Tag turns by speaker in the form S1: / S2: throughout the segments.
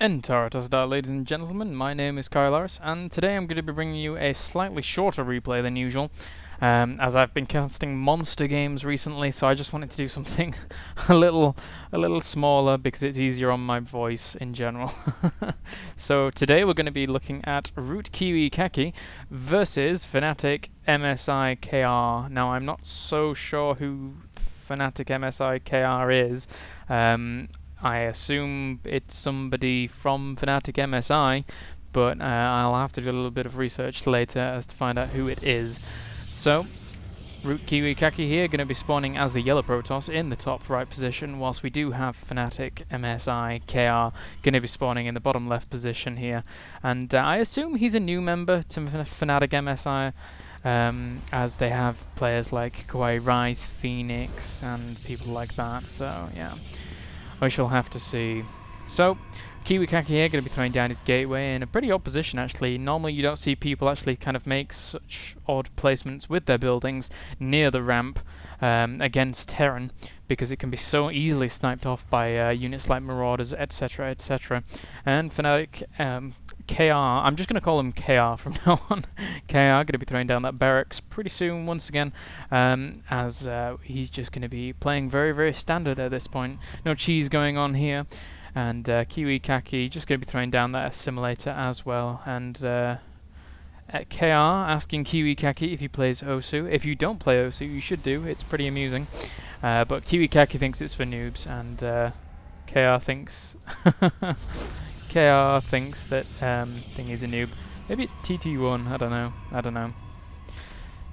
S1: Entaratazda, ladies and gentlemen, my name is KawaiiRice, and today I'm going to be bringing you a slightly shorter replay than usual, as I've been casting monster games recently, so I just wanted to do something a little smaller because it's easier on my voice in general. So today we're going to be looking at ROOTKiWiKaKi versus Fnatic MSI KR. Now I'm not so sure who Fnatic MSI KR is. I assume it's somebody from Fnatic MSI, but I'll have to do a little bit of research later as to find out who it is. So, ROOTKiWiKaKi here, going to be spawning as the yellow Protoss in the top right position, whilst we do have Fnatic MSI KR going to be spawning in the bottom left position here. And I assume he's a new member to Fnatic MSI, as they have players like KawaiiRice, Phoenix, and people like that, so yeah. We shall have to see. So, KiWiKaKi here going to be throwing down his gateway in a pretty odd position actually. Normally you don't see people actually kind of make such odd placements with their buildings near the ramp against Terran, because it can be so easily sniped off by units like Marauders, etc, etc. And Fnatic KR, I'm just going to call him KR from now on. KR going to be throwing down that barracks pretty soon once again, as he's just going to be playing very standard at this point. No cheese going on here, and KiWiKaKi just going to be throwing down that assimilator as well. And KR asking KiWiKaKi if he plays Osu. If you don't play Osu, you should do. It's pretty amusing. But KiWiKaKi thinks it's for noobs, and KR thinks KR thinks that thing is a noob. Maybe it's TT1. I don't know.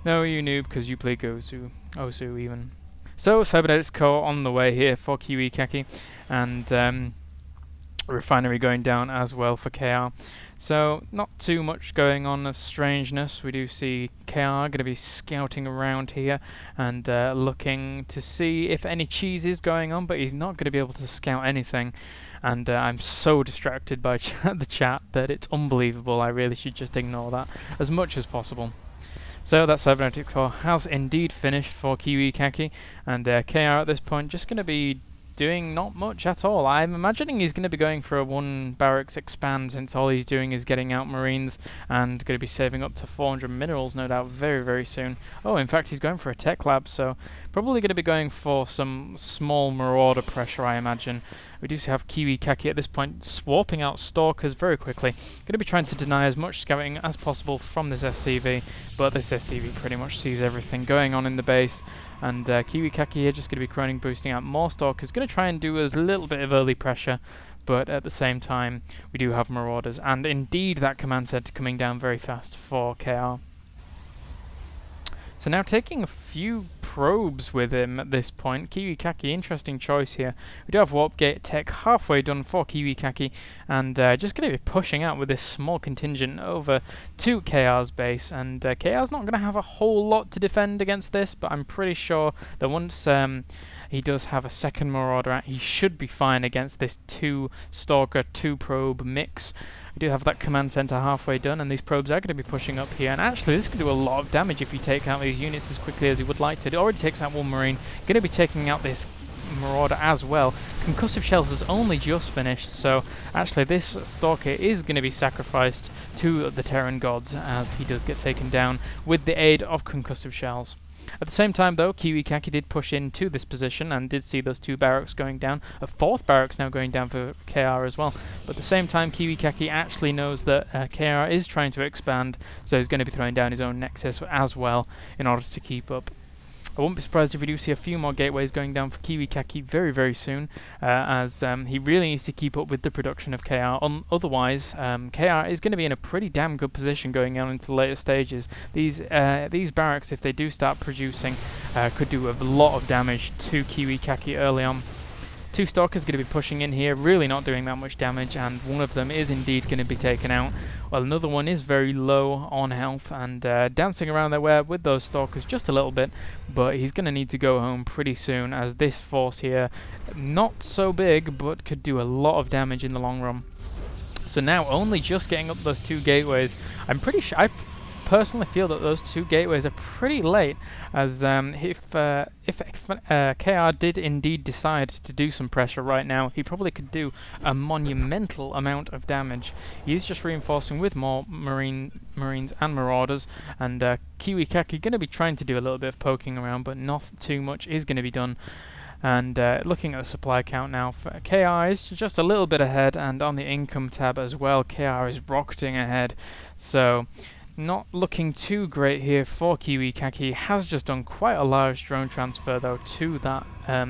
S1: No, you noob because you play Osu even. So Cybernetics core on the way here for KiWiKaKi, and Refinery going down as well for KR. So not too much going on of strangeness. We do see KR going to be scouting around here and looking to see if any cheese is going on, but he's not going to be able to scout anything. And I'm so distracted by the chat that it's unbelievable. I really should just ignore that as much as possible. So that cybernetic core has indeed finished for KiWiKaKi, and KR at this point just going to be doing not much at all. I'm imagining he's going to be going for a one barracks expand, since all he's doing is getting out Marines and going to be saving up to 400 minerals no doubt very soon. Oh, in fact he's going for a tech lab, so probably going to be going for some small marauder pressure, I imagine. We do have KiWiKaKi at this point swapping out Stalkers very quickly. Going to be trying to deny as much scouting as possible from this SCV, but this SCV pretty much sees everything going on in the base. And KiWiKaKi here just going to be croning, boosting out more Stalkers. Going to try and do a little bit of early pressure, but at the same time we do have Marauders. And indeed that command center coming down very fast for KR. So now taking a few probes with him at this point. KiWiKaKi, interesting choice here. We do have Warp Gate tech halfway done for KiWiKaKi, and just going to be pushing out with this small contingent over to KR's base. And KR's not going to have a whole lot to defend against this, but I'm pretty sure that once he does have a second Marauder out, he should be fine against this 2 Stalker, 2 probe mix. We do have that command center halfway done, and these probes are going to be pushing up here. And actually, this could do a lot of damage if you take out these units as quickly as you would like to. It already takes out one Marine. Going to be taking out this Marauder as well. Concussive Shells has only just finished, so actually this Stalker is going to be sacrificed to the Terran gods, as he does get taken down with the aid of Concussive Shells. At the same time though, KiWiKaKi did push into this position and did see those 2 barracks going down. A 4th barracks now going down for KR as well. But at the same time, KiWiKaKi actually knows that KR is trying to expand, so he's going to be throwing down his own Nexus as well in order to keep up. I won't be surprised if we do see a few more gateways going down for KiWiKaKi very soon, as he really needs to keep up with the production of KR. Otherwise, KR is going to be in a pretty damn good position going on into the later stages. These barracks, if they do start producing, could do a lot of damage to KiWiKaKi early on. 2 Stalkers going to be pushing in here, really not doing that much damage, and one of them is indeed going to be taken out, while another one is very low on health and dancing around their web with those Stalkers just a little bit, but he's going to need to go home pretty soon, as this force here, not so big, but could do a lot of damage in the long run. So now only just getting up those 2 gateways. I'm pretty sure, personally feel that those two gateways are pretty late, as if KR did indeed decide to do some pressure right now, he probably could do a monumental amount of damage. He's just reinforcing with more Marines and Marauders, and KawaiiRice going to be trying to do a little bit of poking around, but not too much is going to be done. And looking at the supply count now, for KR is just a little bit ahead, and on the income tab as well, KR is rocketing ahead. So not looking too great here for KawaiiRice. Has just done quite a large drone transfer though to that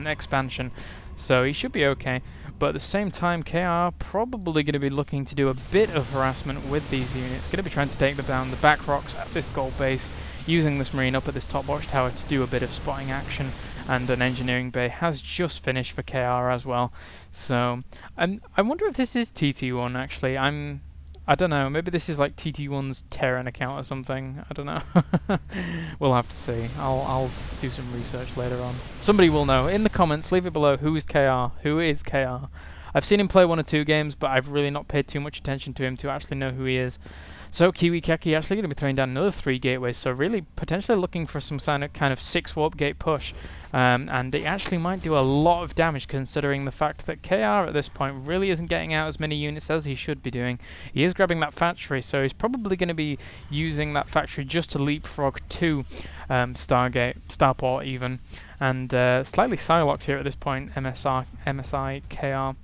S1: expansion, so he should be okay. But at the same time, KR probably going to be looking to do a bit of harassment with these units. Going to be trying to take them down the back rocks at this gold base, using this Marine up at this top watchtower to do a bit of spotting action. And an engineering bay has just finished for KR as well. So I wonder if this is TT1 actually. I don't know, maybe this is like TT1's Terran account or something. I don't know. We'll have to see. I'll do some research later on. Somebody will know. In the comments, leave it below. Who is KR? Who is KR? I've seen him play 1 or 2 games, but I've really not paid too much attention to him to actually know who he is. So KawaiiRice actually going to be throwing down another 3 gateways, so really potentially looking for some kind of 6 warp gate push, and it actually might do a lot of damage considering the fact that KR at this point really isn't getting out as many units as he should be doing. He is grabbing that factory, so he's probably going to be using that factory just to leapfrog to Starport even, and slightly silocked here at this point, MSI KR,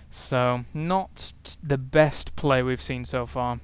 S1: so not the best play we've seen so far.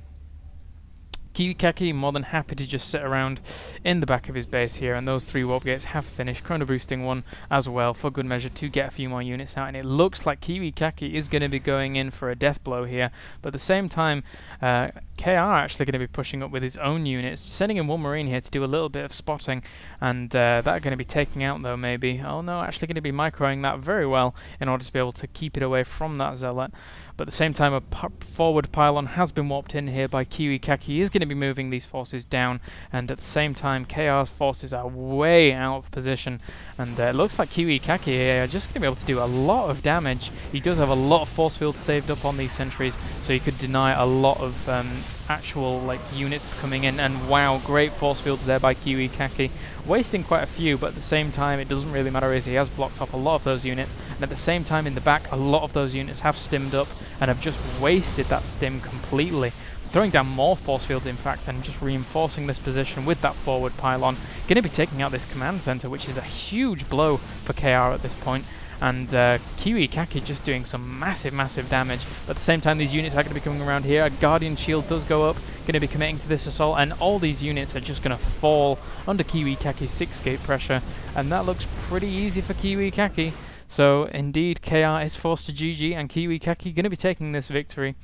S1: KawaiiRice more than happy to just sit around in the back of his base here, and those 3 warp gates have finished, chrono boosting one as well for good measure to get a few more units out, and it looks like KawaiiRice is going to be going in for a death blow here, but at the same time KR actually going to be pushing up with his own units, sending in 1 Marine here to do a little bit of spotting, and that going to be taking out though maybe. Oh no, actually going to be microing that very well in order to be able to keep it away from that Zealot. But at the same time, a forward pylon has been warped in here by KawaiiRice. He is going to be moving these forces down, and at the same time, KR's forces are way out of position, and it looks like KawaiiRice here are just going to be able to do a lot of damage. He does have a lot of force fields saved up on these sentries, so he could deny a lot of actual units coming in, and wow, great force fields there by KawaiiRice, wasting quite a few, but at the same time it doesn't really matter as he has blocked off a lot of those units, and at the same time in the back a lot of those units have stimmed up and have just wasted that stim completely, throwing down more force fields in fact, and just reinforcing this position with that forward pylon. Going to be taking out this command center, which is a huge blow for KR at this point. And KawaiiRice just doing some massive damage, but at the same time these units are going to be coming around here. A Guardian Shield does go up, going to be committing to this assault, and all these units are just going to fall under KawaiiRice's 6 gate pressure, and that looks pretty easy for KawaiiRice. So indeed KR is forced to GG, and KawaiiRice going to be taking this victory.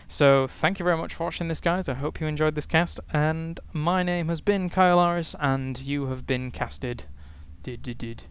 S1: So thank you very much for watching this, guys. I hope you enjoyed this cast, and my name has been KawaiiRice, and you have been casted. Did.